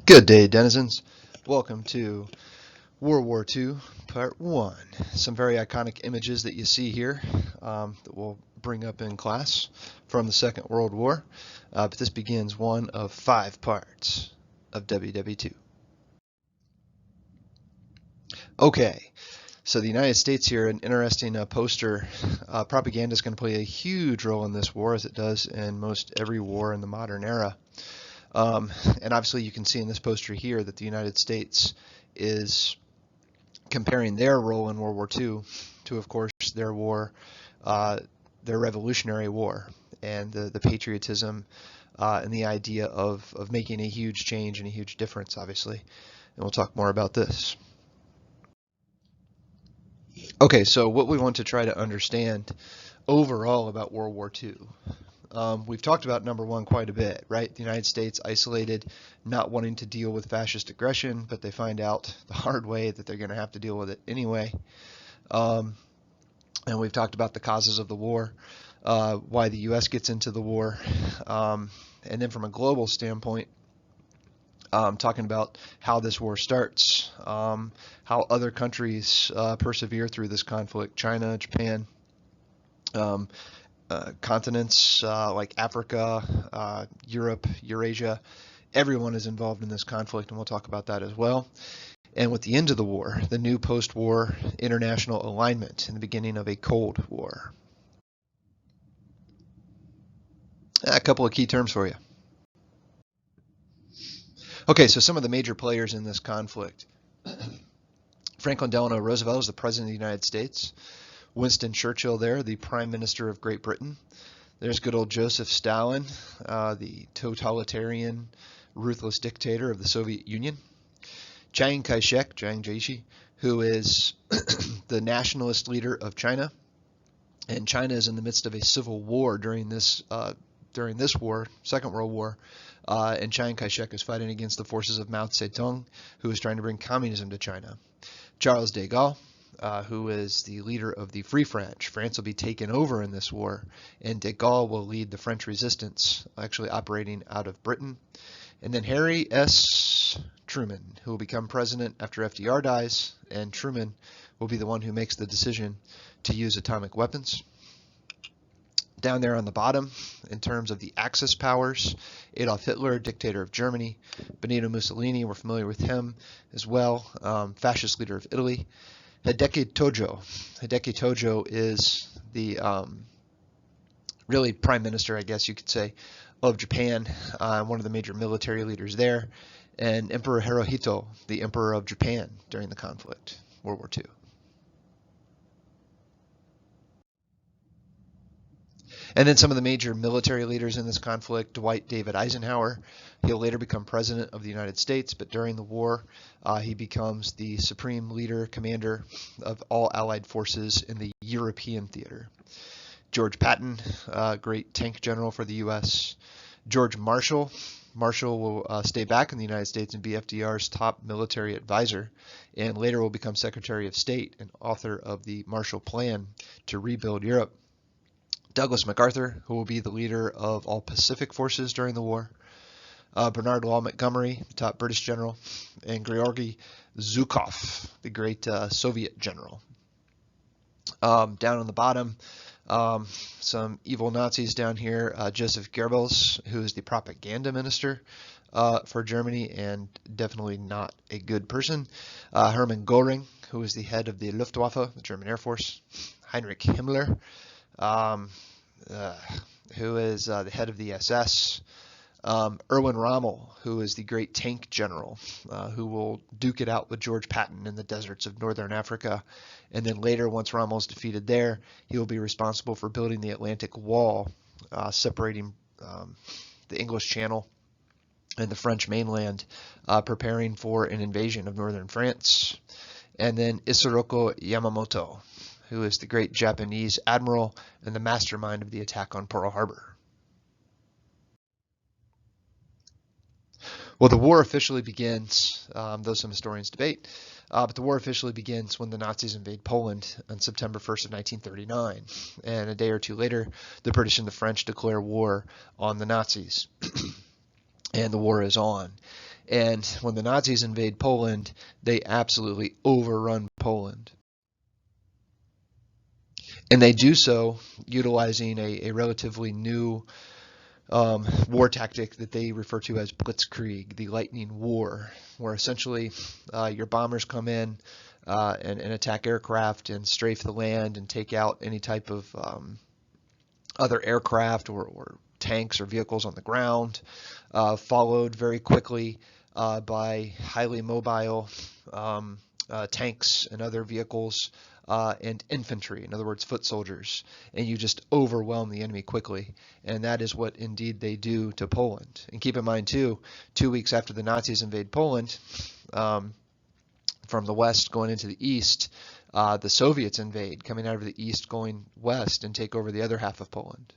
Good day, denizens. Welcome to World War II, Part 1. Some very iconic images that you see here that we'll bring up in class from the Second World War. But this begins one of 5 parts of WWII. Okay, so the United States here, an interesting poster. Propaganda is going to play a huge role in this war, as it does in most every war in the modern era. And obviously you can see in this poster here that the United States is comparing their role in World War II to, of course, their war, their Revolutionary War, and the patriotism and the idea of making a huge change and a huge difference, obviously. And we'll talk more about this. Okay, so what we want to try to understand overall about World War II. We've talked about number one quite a bit, right? The United States isolated, not wanting to deal with fascist aggression, but they find out the hard way that they're going to have to deal with it anyway. And we've talked about the causes of the war, why the U.S. gets into the war, and then from a global standpoint, talking about how this war starts, how other countries persevere through this conflict, China, Japan, continents like Africa, Europe, Eurasia, everyone is involved in this conflict, and we'll talk about that as well. And with the end of the war, the new post-war international alignment and the beginning of a Cold War. A couple of key terms for you. Okay, so some of the major players in this conflict. Franklin Delano Roosevelt is the President of the United States. Winston Churchill there, the Prime Minister of Great Britain. There's good old Joseph Stalin, the totalitarian, ruthless dictator of the Soviet Union. Chiang Kai-shek, Chiang Kai-shek, who is the nationalist leader of China. And China is in the midst of a civil war during this war, Second World War. And Chiang Kai-shek is fighting against the forces of Mao Zedong, who is trying to bring communism to China. Charles de Gaulle, who is the leader of the Free French. France will be taken over in this war, and de Gaulle will lead the French resistance, actually operating out of Britain. And then Harry S. Truman, who will become president after FDR dies, and Truman will be the one who makes the decision to use atomic weapons. Down there on the bottom, in terms of the Axis powers, Adolf Hitler, dictator of Germany. Benito Mussolini, we're familiar with him as well, fascist leader of Italy. Hideki Tojo. Hideki Tojo is the really prime minister, I guess you could say, of Japan, one of the major military leaders there, and Emperor Hirohito, the emperor of Japan during the conflict, World War II. And then some of the major military leaders in this conflict, Dwight David Eisenhower. He'll later become president of the United States, but during the war, he becomes the supreme leader, commander of all Allied forces in the European theater. George Patton, great tank general for the U.S. George Marshall. Marshall will stay back in the United States and be FDR's top military advisor, and later will become Secretary of State and author of the Marshall Plan to rebuild Europe. Douglas MacArthur, who will be the leader of all Pacific forces during the war. Bernard Law Montgomery, the top British general. And Georgy Zhukov, the great Soviet general. Down on the bottom, some evil Nazis down here. Joseph Goebbels, who is the propaganda minister for Germany and definitely not a good person. Hermann Göring, who is the head of the Luftwaffe, the German Air Force. Heinrich Himmler, who is the head of the SS. Erwin Rommel, who is the great tank general, who will duke it out with George Patton in the deserts of northern Africa. And then later, once Rommel's defeated there, he will be responsible for building the Atlantic Wall, separating the English Channel and the French mainland, preparing for an invasion of northern France. And then Isoroku Yamamoto, who is the great Japanese admiral and the mastermind of the attack on Pearl Harbor. Well, the war officially begins, though some historians debate, but the war officially begins when the Nazis invade Poland on September 1st of 1939. And a day or two later, the British and the French declare war on the Nazis. And the war is on. And when the Nazis invade Poland, they absolutely overrun Poland. And they do so utilizing a relatively new war tactic that they refer to as blitzkrieg, the lightning war, where essentially your bombers come in and attack aircraft and strafe the land and take out any type of other aircraft or tanks or vehicles on the ground, followed very quickly by highly mobile tanks and other vehicles and infantry, in other words, foot soldiers, and you just overwhelm the enemy quickly. And that is what indeed they do to Poland. And keep in mind, too, 2 weeks after the Nazis invade Poland, from the west going into the east, the Soviets invade, coming out of the east going west and take over the other half of Poland.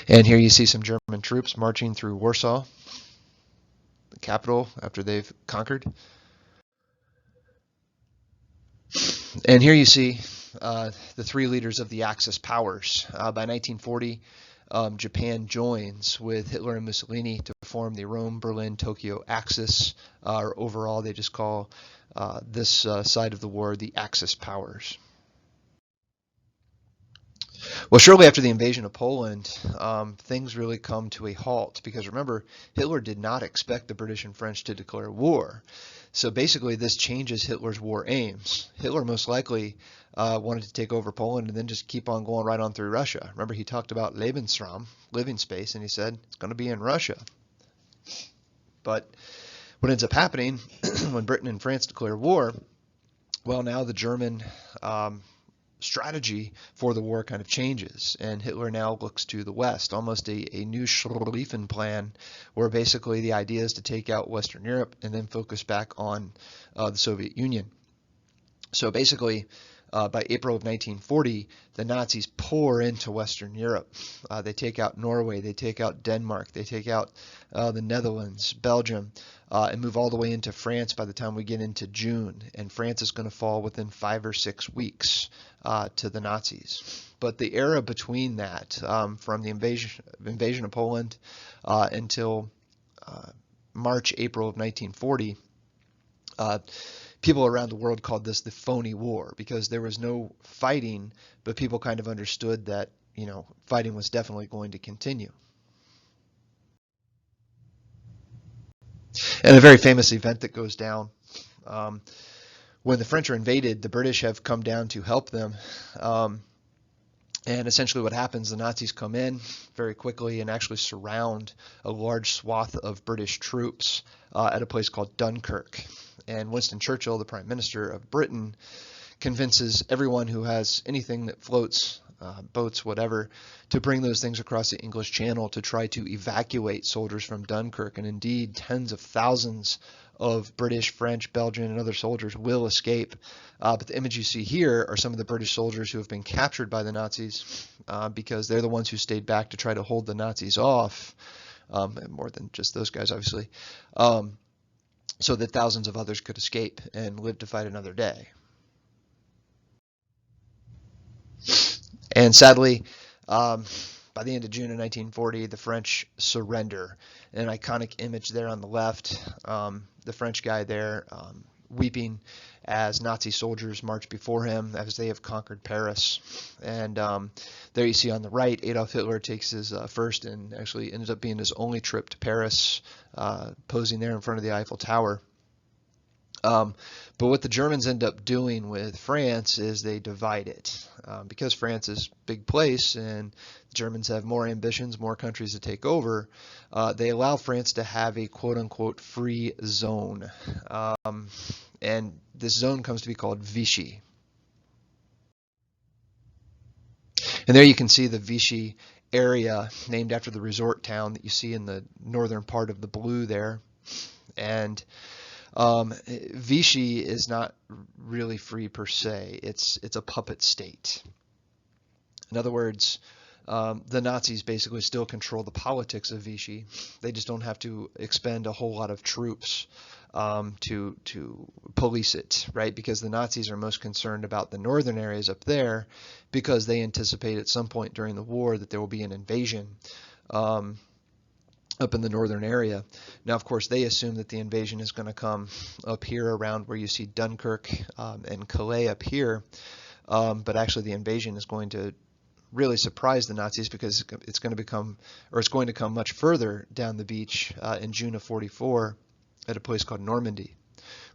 And here you see some German troops marching through Warsaw, the capital, after they've conquered. And here you see the three leaders of the Axis powers. By 1940, Japan joins with Hitler and Mussolini to form the Rome, Berlin, Tokyo Axis, or overall they just call this side of the war the Axis powers. Well, shortly after the invasion of Poland, things really come to a halt because remember, Hitler did not expect the British and French to declare war. So basically, this changes Hitler's war aims. Hitler most likely wanted to take over Poland and then just keep on going right on through Russia. Remember, he talked about Lebensraum, living space, and he said it's going to be in Russia. But what ends up happening when Britain and France declare war, well, now the German strategy for the war kind of changes, and Hitler now looks to the West, almost a new Schlieffen plan, where basically the idea is to take out Western Europe and then focus back on the Soviet Union. So basically, by April of 1940, the Nazis pour into Western Europe. They take out Norway, they take out Denmark, they take out the Netherlands, Belgium, and move all the way into France by the time we get into June. And France is going to fall within 5 or 6 weeks to the Nazis. But the era between that, from the invasion of Poland until March, April of 1940, people around the world called this the phony war because there was no fighting, but people kind of understood that, you know, fighting was definitely going to continue. And a very famous event that goes down, when the French are invaded, the British have come down to help them. And essentially what happens, the Nazis come in very quickly and actually surround a large swath of British troops at a place called Dunkirk. And Winston Churchill, the Prime Minister of Britain, convinces everyone who has anything that floats, boats, whatever, to bring those things across the English Channel to try to evacuate soldiers from Dunkirk. And indeed, tens of thousands of British, French, Belgian, and other soldiers will escape. But the image you see here are some of the British soldiers who have been captured by the Nazis because they're the ones who stayed back to try to hold the Nazis off, more than just those guys, obviously, so that thousands of others could escape and live to fight another day. And sadly, by the end of June of 1940, the French surrender. An iconic image there on the left, the French guy there weeping as Nazi soldiers march before him as they have conquered Paris. And there you see on the right, Adolf Hitler takes his first and actually ends up being his only trip to Paris, posing there in front of the Eiffel Tower. But what the Germans end up doing with France is they divide it. Because France is a big place and the Germans have more ambitions, more countries to take over, they allow France to have a quote-unquote free zone. And this zone comes to be called Vichy. And there you can see the Vichy area named after the resort town that you see in the northern part of the blue there. And Vichy is not really free per se. It's a puppet state. In other words, the Nazis basically still control the politics of Vichy. They just don't have to expend a whole lot of troops to police it, right? Because the Nazis are most concerned about the northern areas up there because they anticipate at some point during the war that there will be an invasion um, up in the northern area. Now, of course, they assume that the invasion is going to come up here around where you see Dunkirk and Calais up here, but actually the invasion is going to really surprise the Nazis because it's going to become, or it's going to come much further down the beach in June of '44 at a place called Normandy.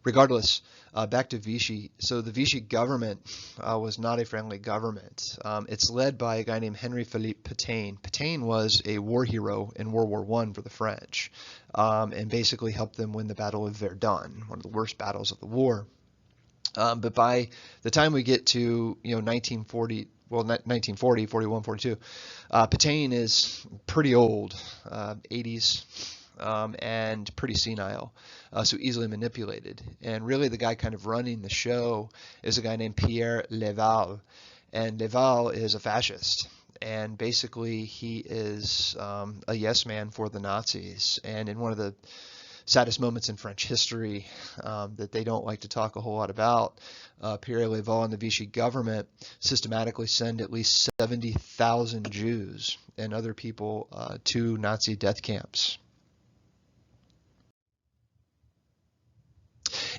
Regardless, back to Vichy. So the Vichy government was not a friendly government. It's led by a guy named Henri Philippe Pétain. Pétain was a war hero in World War I for the French, and basically helped them win the Battle of Verdun, one of the worst battles of the war. But by the time we get to 1940, well, 1940, 41, 42, Pétain is pretty old, 80s, and pretty senile, so easily manipulated. And really the guy kind of running the show is a guy named Pierre Laval. And Laval is a fascist. And basically he is a yes man for the Nazis. And in one of the saddest moments in French history that they don't like to talk a whole lot about, Pierre Laval and the Vichy government systematically send at least 70,000 Jews and other people to Nazi death camps.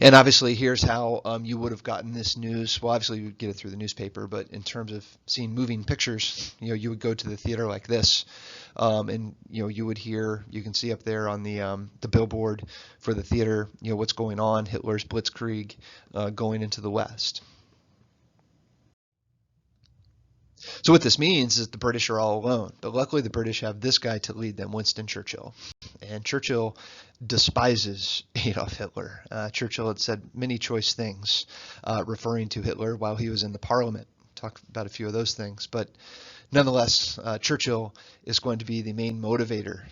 And obviously, here's how you would have gotten this news. Well, obviously, you would get it through the newspaper, but in terms of seeing moving pictures, you would go to the theater like this, and you would hear, you can see up there on the billboard for the theater, what's going on, Hitler's blitzkrieg going into the West. So what this means is the British are all alone, but luckily the British have this guy to lead them, Winston Churchill. And Churchill despises Adolf Hitler. Churchill had said many choice things referring to Hitler while he was in the Parliament. Talk about a few of those things, but nonetheless, Churchill is going to be the main motivator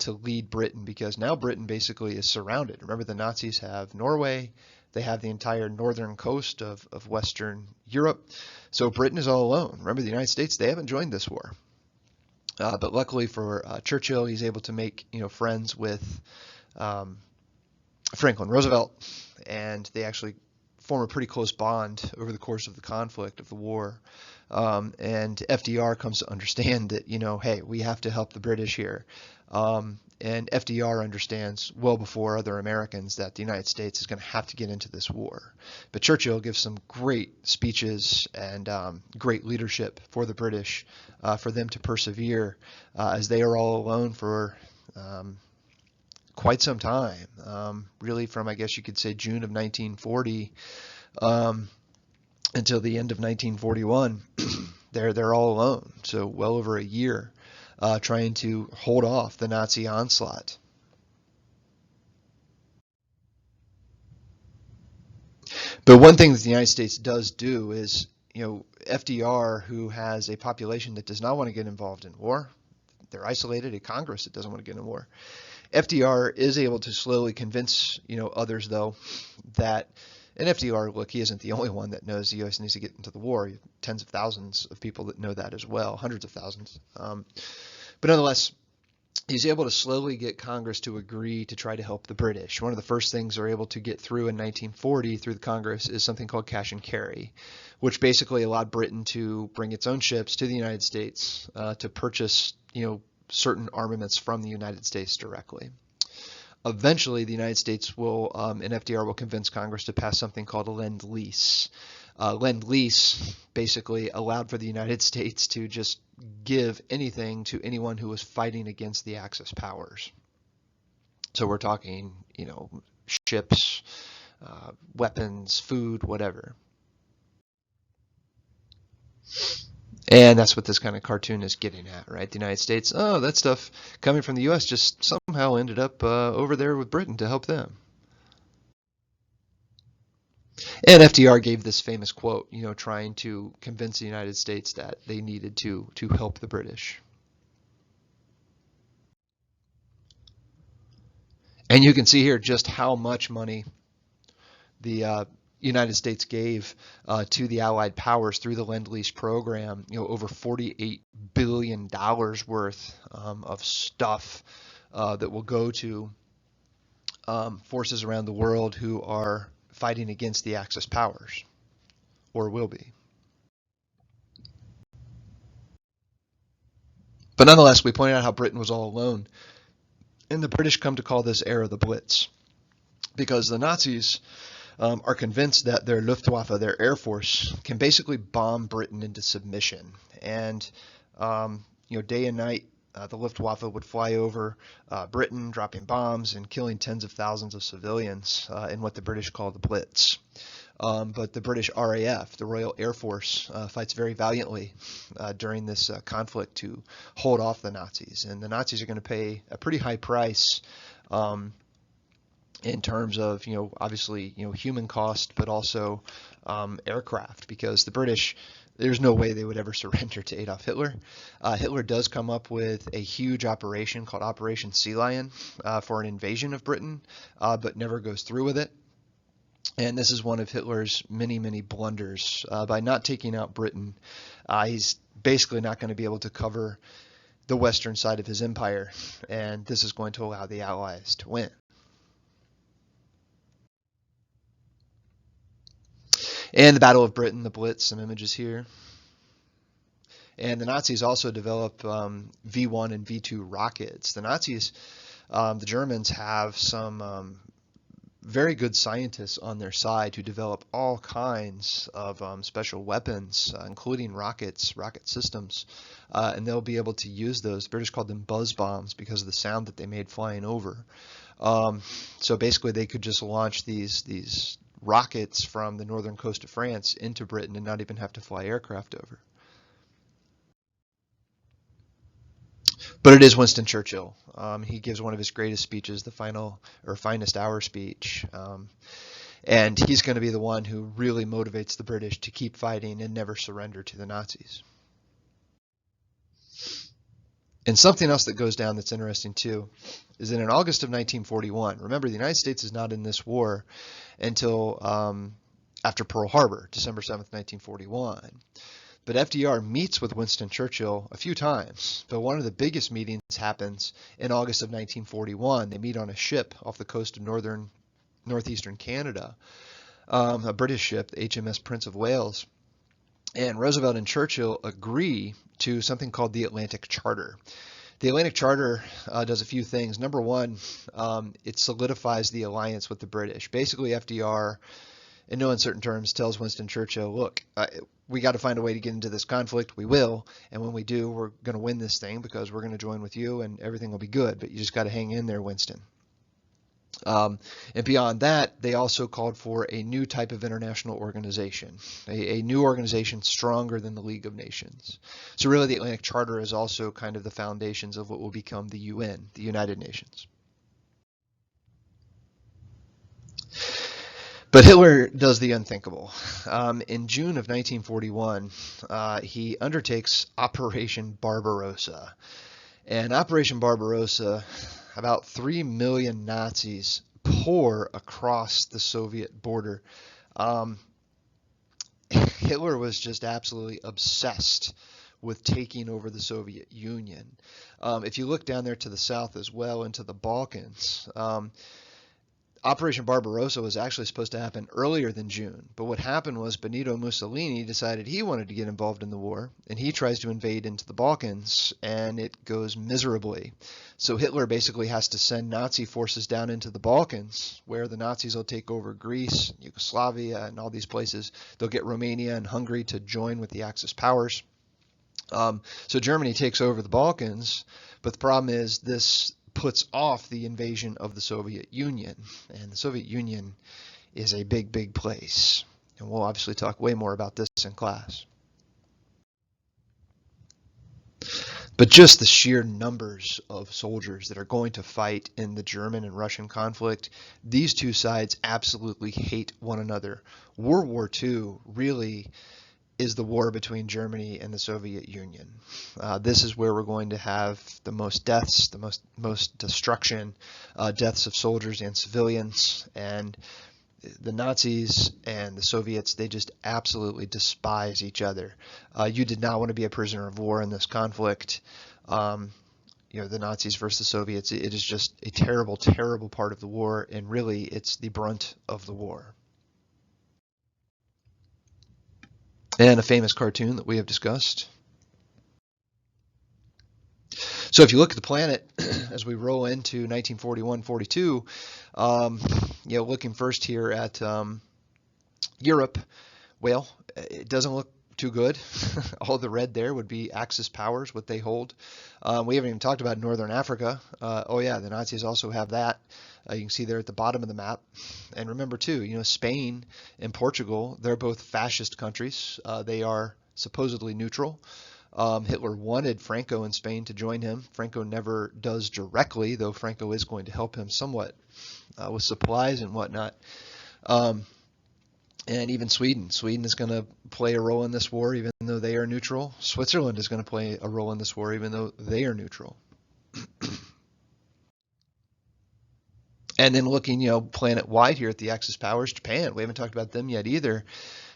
to lead Britain, because now Britain basically is surrounded. Remember, the Nazis have Norway, they have the entire northern coast of Western Europe, so Britain is all alone. Remember, the United States, they haven't joined this war. But luckily for Churchill, he's able to make friends with Franklin Roosevelt, and they actually form a pretty close bond over the course of the conflict of the war. And FDR comes to understand that, hey, we have to help the British here. And FDR understands well before other Americans that the United States is going to have to get into this war. But Churchill gives some great speeches and great leadership for the British, for them to persevere as they are all alone for quite some time, really from, I guess you could say, June of 1940 until the end of 1941. They're all alone, so well over a year, trying to hold off the Nazi onslaught. But one thing that the United States does do is, FDR, who has a population that does not want to get involved in war, they're isolated, a Congress that doesn't want to get in war. FDR is able to slowly convince, others, though, that, and FDR, look, he isn't the only one that knows the U.S. needs to get into the war. Tens of thousands of people that know that as well, hundreds of thousands. But nonetheless, he's able to slowly get Congress to agree to try to help the British. One of the first things they're able to get through in 1940 through the Congress is something called cash and carry, which basically allowed Britain to bring its own ships to the United States to purchase, certain armaments from the United States directly. Eventually, the United States will, and FDR will convince Congress to pass something called a Lend-Lease. Lend-Lease basically allowed for the United States to just give anything to anyone who was fighting against the Axis powers. So we're talking, ships, weapons, food, whatever. And that's what this kind of cartoon is getting at, right? The United States, oh, that stuff coming from the U.S. just somehow ended up over there with Britain to help them. And FDR gave this famous quote, trying to convince the United States that they needed to help the British. And you can see here just how much money the United States gave to the Allied powers through the Lend-Lease program. Over $48 billion worth of stuff that will go to forces around the world who are fighting against the Axis powers, or will be. But nonetheless, we pointed out how Britain was all alone. And the British come to call this era the Blitz, because the Nazis are convinced that their Luftwaffe, their air force, can basically bomb Britain into submission. And day and night, the Luftwaffe would fly over Britain, dropping bombs and killing tens of thousands of civilians in what the British call the Blitz. But the British RAF, the Royal Air Force, fights very valiantly during this conflict to hold off the Nazis. And the Nazis are going to pay a pretty high price in terms of, obviously, human cost, but also aircraft, because the British, there's no way they would ever surrender to Adolf Hitler. Hitler does come up with a huge operation called Operation Sea Lion for an invasion of Britain, but never goes through with it. And this is one of Hitler's many, many blunders. By not taking out Britain, he's basically not going to be able to cover the western side of his empire, and this is going to allow the Allies to win. And the Battle of Britain, the Blitz, some images here. And the Nazis also develop V1 and V2 rockets. The Nazis, the Germans, have some very good scientists on their side who develop all kinds of special weapons, including rockets, rocket systems, and they'll be able to use those. The British called them buzz bombs because of the sound that they made flying over. So basically they could just launch these rockets from the northern coast of France into Britain and not even have to fly aircraft over. But it is Winston Churchill. He gives one of his greatest speeches, the final or finest hour speech. And he's going to be the one who really motivates the British to keep fighting and never surrender to the Nazis. And something else that goes down that's interesting too is that in August of 1941, remember the United States is not in this war until after Pearl Harbor, December 7th, 1941. But FDR meets with Winston Churchill a few times, but one of the biggest meetings happens in August of 1941. They meet on a ship off the coast of northeastern Canada, a British ship, the HMS Prince of Wales. And Roosevelt and Churchill agree to something called the Atlantic Charter. The Atlantic Charter does a few things. Number one, it solidifies the alliance with the British. Basically, FDR, in no uncertain terms, tells Winston Churchill, look, we got to find a way to get into this conflict. We will. And when we do, we're going to win this thing because we're going to join with you and everything will be good. But you just got to hang in there, Winston. And beyond that, they also called for a new type of international organization, a new organization stronger than the League of Nations. So really, the Atlantic Charter is also kind of the foundations of what will become the UN, the United Nations. But Hitler does the unthinkable. In June of 1941, he undertakes Operation Barbarossa. And Operation Barbarossa, about 3 million Nazis pour across the Soviet border. Hitler was just absolutely obsessed with taking over the Soviet Union. If you look down there to the south as well, into the Balkans, Operation Barbarossa was actually supposed to happen earlier than June, but what happened was Benito Mussolini decided he wanted to get involved in the war, and he tries to invade into the Balkans, and it goes miserably. So Hitler basically has to send Nazi forces down into the Balkans, where the Nazis will take over Greece, Yugoslavia, and all these places. They'll get Romania and Hungary to join with the Axis powers. So Germany takes over the Balkans, but the problem is this puts off the invasion of the Soviet Union. And the Soviet Union is a big, big place. And we'll obviously talk way more about this in class. But just the sheer numbers of soldiers that are going to fight in the German and Russian conflict, these two sides absolutely hate one another. World War II really is the war between Germany and the Soviet Union. This is where we're going to have the most deaths, the most destruction, deaths of soldiers and civilians. And the Nazis and the Soviets, they just absolutely despise each other. You did not want to be a prisoner of war in this conflict. The Nazis versus the Soviets, it is just a terrible, terrible part of the war, and really it's the brunt of the war. And a famous cartoon that we have discussed. So if you look at the planet as we roll into 1941-42, looking first here at Europe, well, it doesn't look too good. All the red there would be Axis powers, what they hold. We haven't even talked about Northern Africa. The Nazis also have that. You can see there at the bottom of the map. And remember too, Spain and Portugal, they're both fascist countries. They are supposedly neutral. Hitler wanted Franco in Spain to join him. Franco never does directly, though Franco is going to help him somewhat with supplies and whatnot. And even Sweden. Sweden is going to play a role in this war, even though they are neutral. Switzerland is going to play a role in this war, even though they are neutral. And then looking, planet-wide here at the Axis powers, Japan, we haven't talked about them yet either.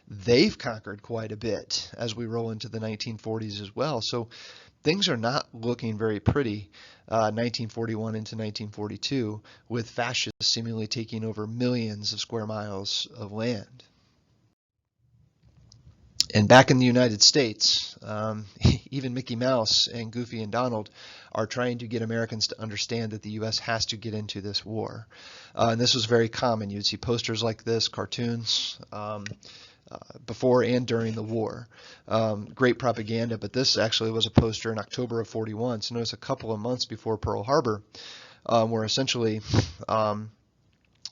They've conquered quite a bit as we roll into the 1940s as well. So things are not looking very pretty 1941 into 1942, with fascists seemingly taking over millions of square miles of land. And back in the United States, even Mickey Mouse and Goofy and Donald are trying to get Americans to understand that the U.S. has to get into this war. And this was very common. You'd see posters like this, cartoons, before and during the war. Great propaganda, but this actually was a poster in October of 41. So notice a couple of months before Pearl Harbor, where essentially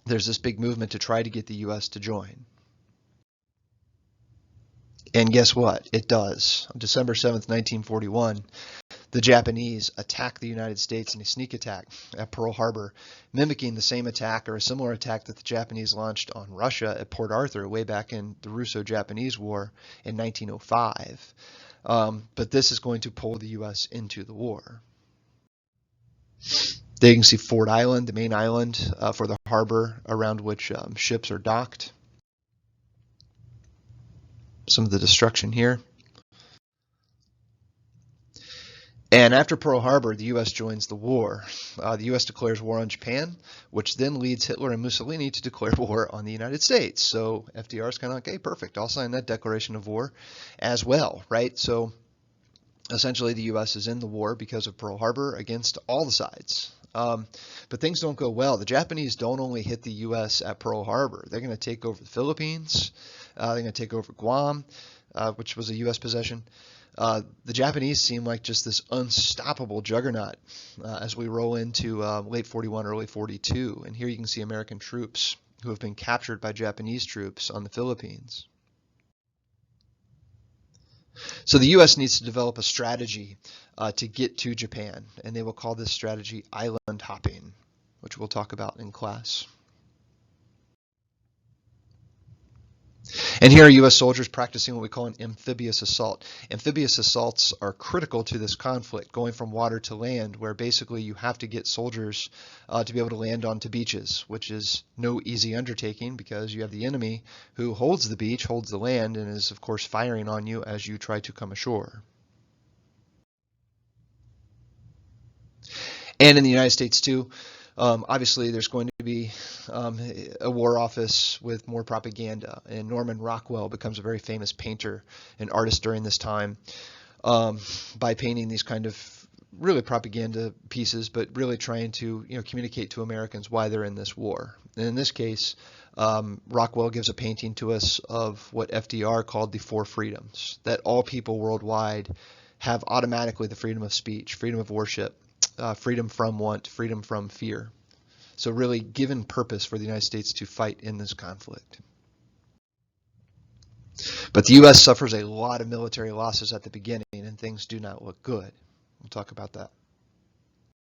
there's this big movement to try to get the U.S. to join. And guess what? It does. On December 7th, 1941, the Japanese attack the United States in a sneak attack at Pearl Harbor, mimicking the same attack or a similar attack that the Japanese launched on Russia at Port Arthur way back in the Russo-Japanese War in 1905. But this is going to pull the U.S. into the war. There you can see Ford Island, the main island for the harbor around which ships are docked. Some of the destruction here. And after Pearl Harbor, the U.S. joins the war. The U.S. declares war on Japan, which then leads Hitler and Mussolini to declare war on the United States. So FDR is kind of like, hey, perfect, I'll sign that declaration of war as well, right? So essentially the U.S. is in the war because of Pearl Harbor against all the sides. But things don't go well. The Japanese don't only hit the U.S. at Pearl Harbor. They're going to take over the Philippines. They're going to take over Guam, which was a U.S. possession. The Japanese seem like just this unstoppable juggernaut as we roll into late 41, early 42. And here you can see American troops who have been captured by Japanese troops on the Philippines. So the U.S. needs to develop a strategy to get to Japan, and they will call this strategy island hopping, which we'll talk about in class. And here are U.S. soldiers practicing what we call an amphibious assault. Amphibious assaults are critical to this conflict, going from water to land, where basically you have to get soldiers to be able to land onto beaches, which is no easy undertaking because you have the enemy who holds the beach, holds the land, and is, of course, firing on you as you try to come ashore. And in the United States, too, obviously, there's going to be a war office with more propaganda, and Norman Rockwell becomes a very famous painter and artist during this time by painting these kind of really propaganda pieces, but really trying to communicate to Americans why they're in this war. And in this case, Rockwell gives a painting to us of what FDR called the four freedoms, that all people worldwide have automatically the freedom of speech, freedom of worship, freedom from want, freedom from fear. So really given purpose for the United States to fight in this conflict. But the U.S. suffers a lot of military losses at the beginning, and things do not look good. We'll talk about that.